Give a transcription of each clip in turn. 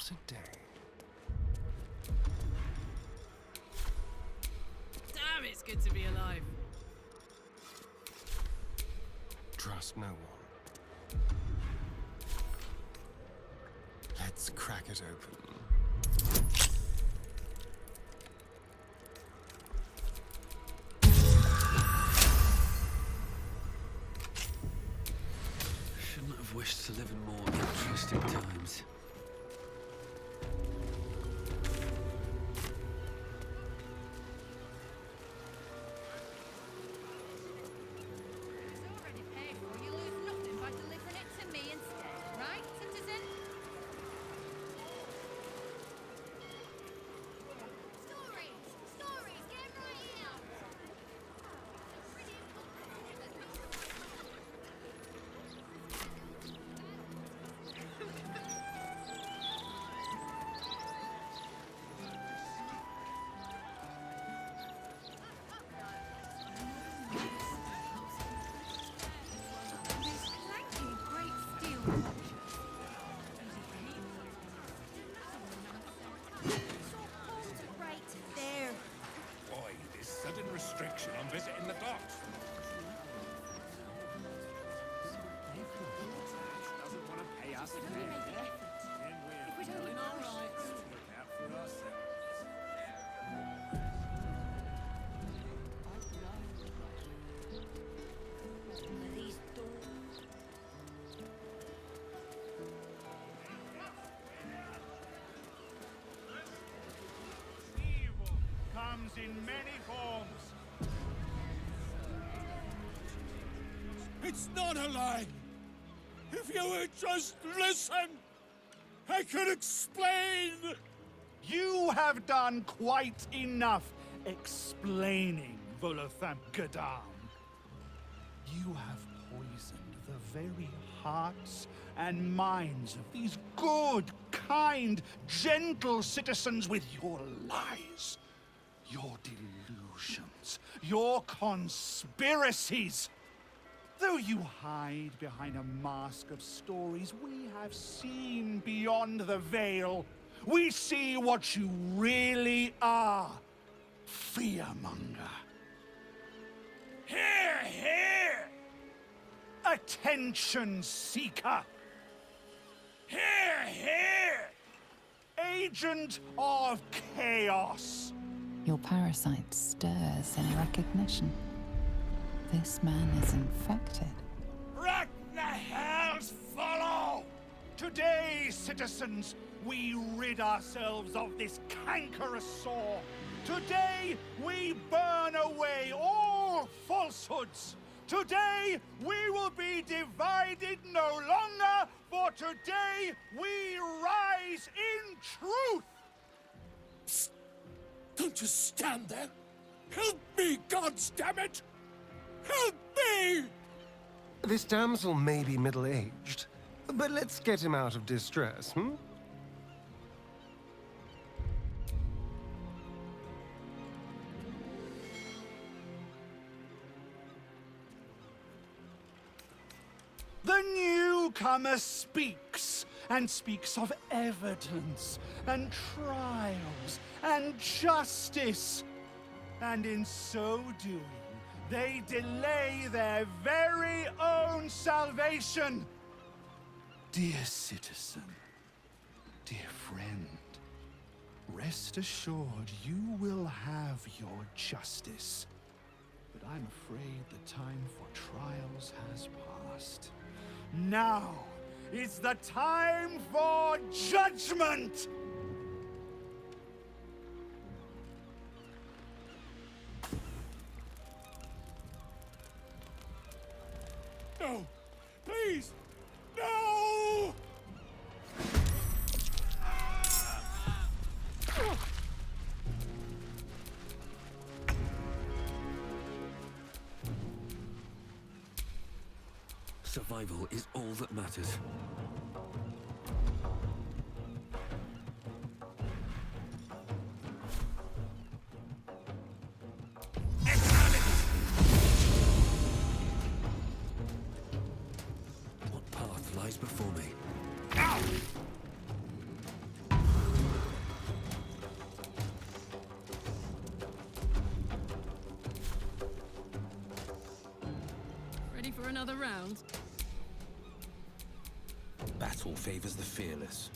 What a day. Damn, it's good to be alive. Trust no one. Let's crack it open. Shouldn't have wished to live in more interesting times. It's already paid for. You lose nothing by delivering it to me instead, right, citizen? Stories, get right here. These clanky great steel watches. Right there. Why this sudden restriction on visiting the docks? Doesn't want to pay us If we make the effort. Then we're If we'd only feeling all managed right. to- Look out for ourselves. These doors. Evil comes in many forms. It's not a lie. If you would just listen, I could explain. You have done quite enough explaining, Volothamp Gadam. You have poisoned the very hearts and minds of these good, kind, gentle citizens with your lies, your delusions, your conspiracies. Though you hide behind a mask of stories, we have seen beyond the veil. We see what you really are. Fearmonger. Here, here! Attention seeker. Here, here! Agent of chaos. Your parasite stirs in recognition. This man is infected. Let the hells follow! Today, citizens, we rid ourselves of this cankerous sore. Today, we burn away all falsehoods. Today, we will be divided no longer, for today, we rise in truth! Don't just stand there. Help me, goddammit! Help me! This damsel may be middle-aged, but let's get him out of distress, hmm? The newcomer speaks, and speaks of evidence, and trials, and justice. And in so doing, they delay their very own salvation. Dear citizen, dear friend, rest assured you will have your justice. But I'm afraid the time for trials has passed. Now is the time for judgment! No! Please! No! Survival is all that matters. What path lies before me? another round? Battle favors the fearless.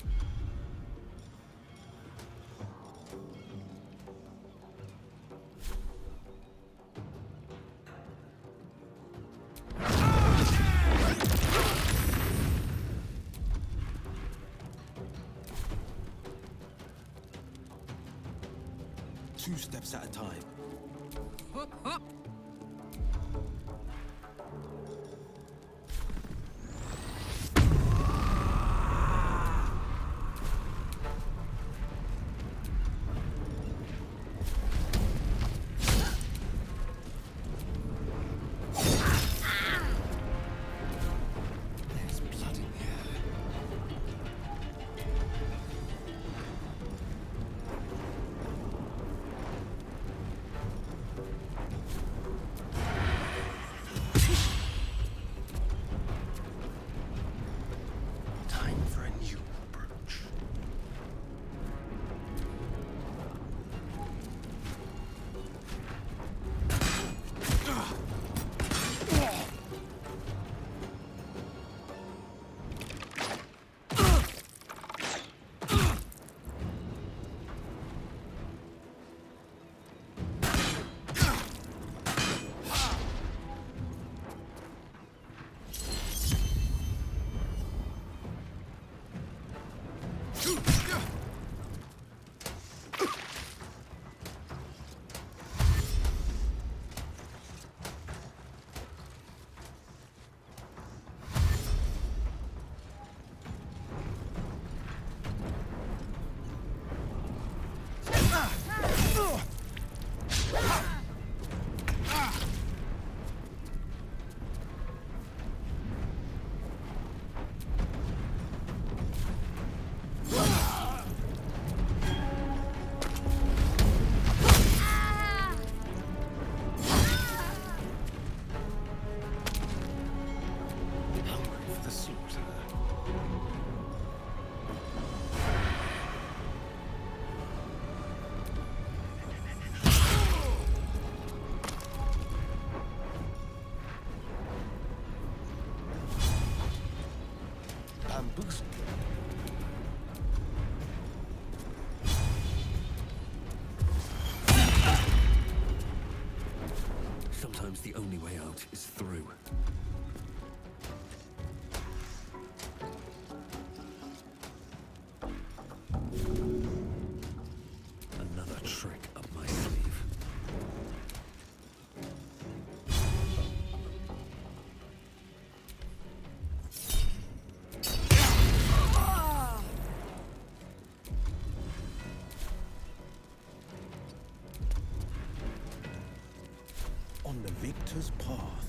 Two steps at a time. Hop, hop. There's blood in here. Time for a new approach. Hungry for the slaughter. Bamboozled. Sometimes the only way out is through. Another trick up my sleeve. On the victor's path.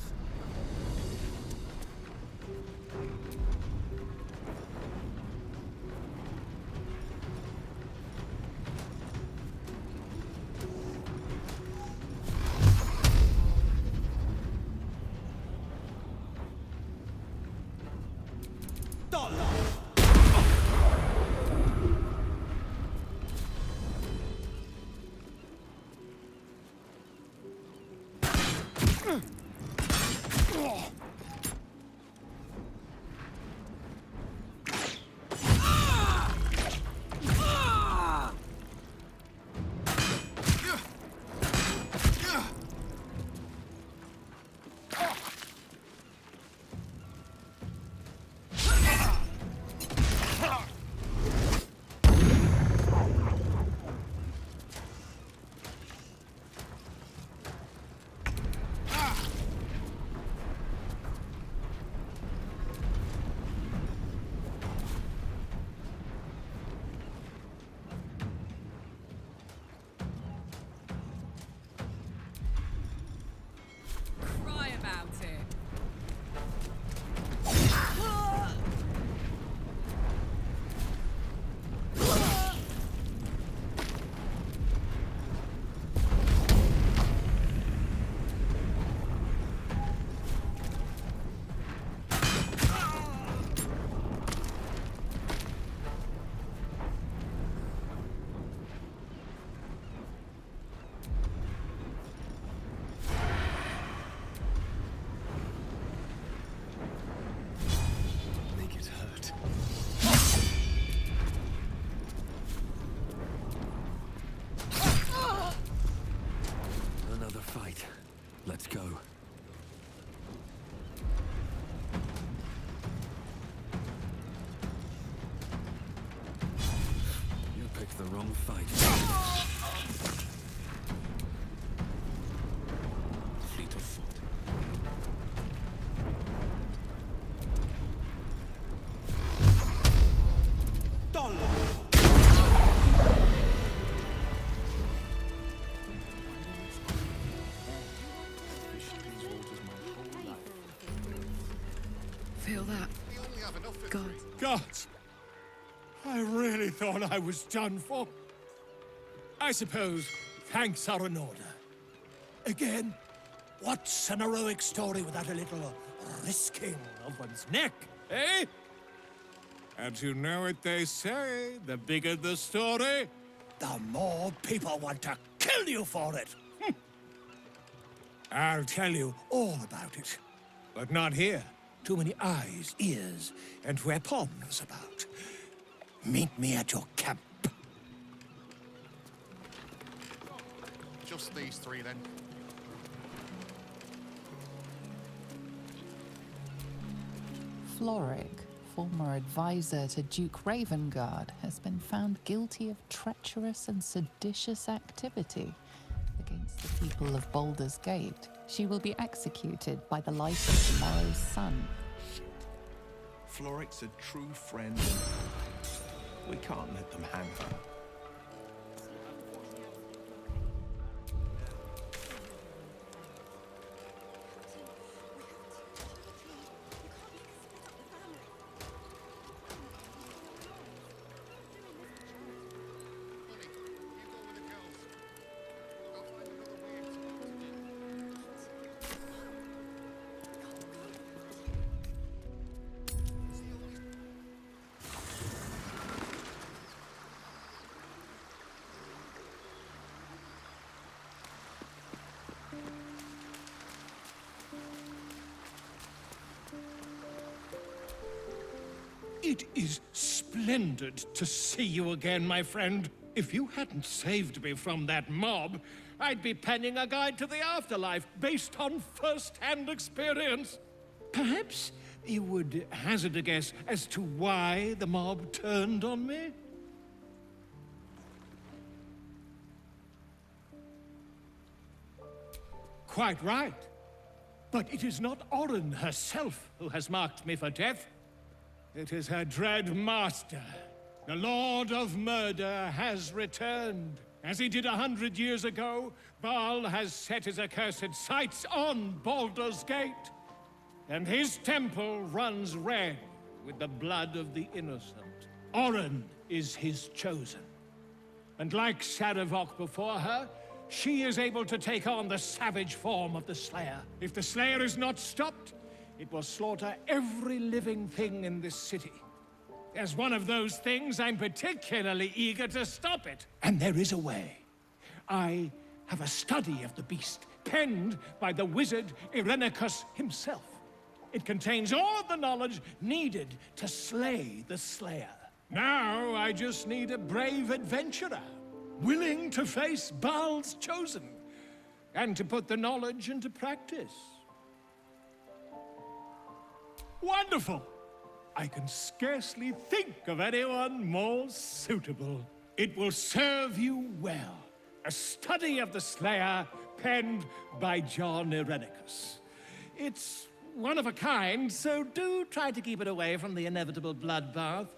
fight. Let's go. You picked the wrong fight. Fleet of foot. Feel that? God. Gods! I really thought I was done for. I suppose thanks are in order. Again, what's an heroic story without a little risking of one's neck, eh? And you know what they say, the bigger the story, the more people want to kill you for it. I'll tell you all about it, but not here. Too many eyes, ears, and weapons about. Meet me at your camp. Just these three then. Floric, former advisor to Duke Ravengard, has been found guilty of treacherous and seditious activity against the people of Baldur's Gate. She will be executed by the light of tomorrow's sun. Floric's a true friend. We can't let them hang her. It is splendid to see you again, my friend. If you hadn't saved me from that mob, I'd be penning a guide to the afterlife based on first-hand experience. Perhaps you would hazard a guess as to why the mob turned on me? Quite right. But it is not Orin herself who has marked me for death. It is her dread master. The Lord of Murder has returned. As he did 100 years ago, Baal has set his accursed sights on Baldur's Gate. And his temple runs red with the blood of the innocent. Orin is his chosen. And like Sarevok before her, she is able to take on the savage form of the Slayer. If the Slayer is not stopped, it will slaughter every living thing in this city. As one of those things, I'm particularly eager to stop it. And there is a way. I have a study of the beast, penned by the wizard Irenicus himself. It contains all the knowledge needed to slay the Slayer. Now I just need a brave adventurer, willing to face Baal's chosen, and to put the knowledge into practice. Wonderful! I can scarcely think of anyone more suitable. It will serve you well. A study of the Slayer, penned by John Irenicus. It's one of a kind, so do try to keep it away from the inevitable bloodbath,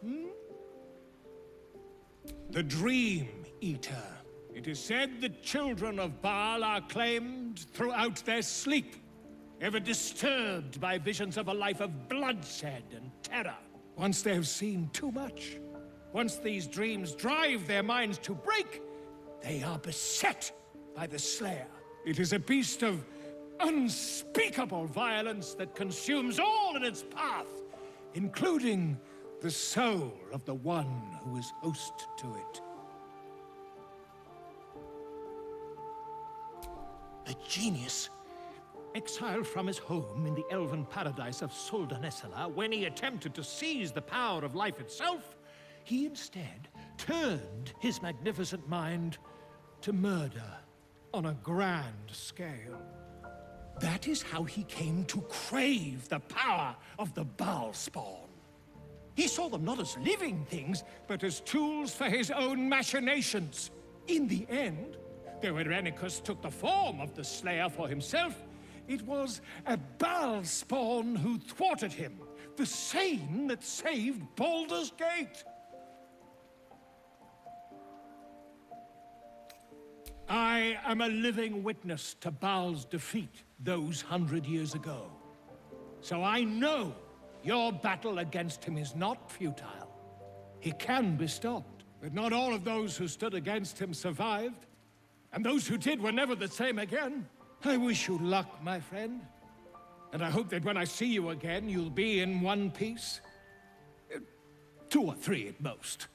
The Dream Eater. It is said the children of Baal are claimed throughout their sleep, ever disturbed by visions of a life of bloodshed and terror. Once they have seen too much, once these dreams drive their minds to break, they are beset by the Slayer. It is a beast of unspeakable violence that consumes all in its path, including the soul of the one who is host to it. The genius, exiled from his home in the elven paradise of Soldanesela, when he attempted to seize the power of life itself, he instead turned his magnificent mind to murder on a grand scale. That is how he came to crave the power of the Baal spawn. He saw them not as living things, but as tools for his own machinations. In the end, though Irenicus took the form of the Slayer for himself, it was a Baal spawn who thwarted him, the same that saved Baldur's Gate. I am a living witness to Baal's defeat those 100 years ago. So I know your battle against him is not futile. He can be stopped, but not all of those who stood against him survived. And those who did were never the same again. I wish you luck, my friend. And I hope that when I see you again, you'll be in one piece. 2 or 3 at most.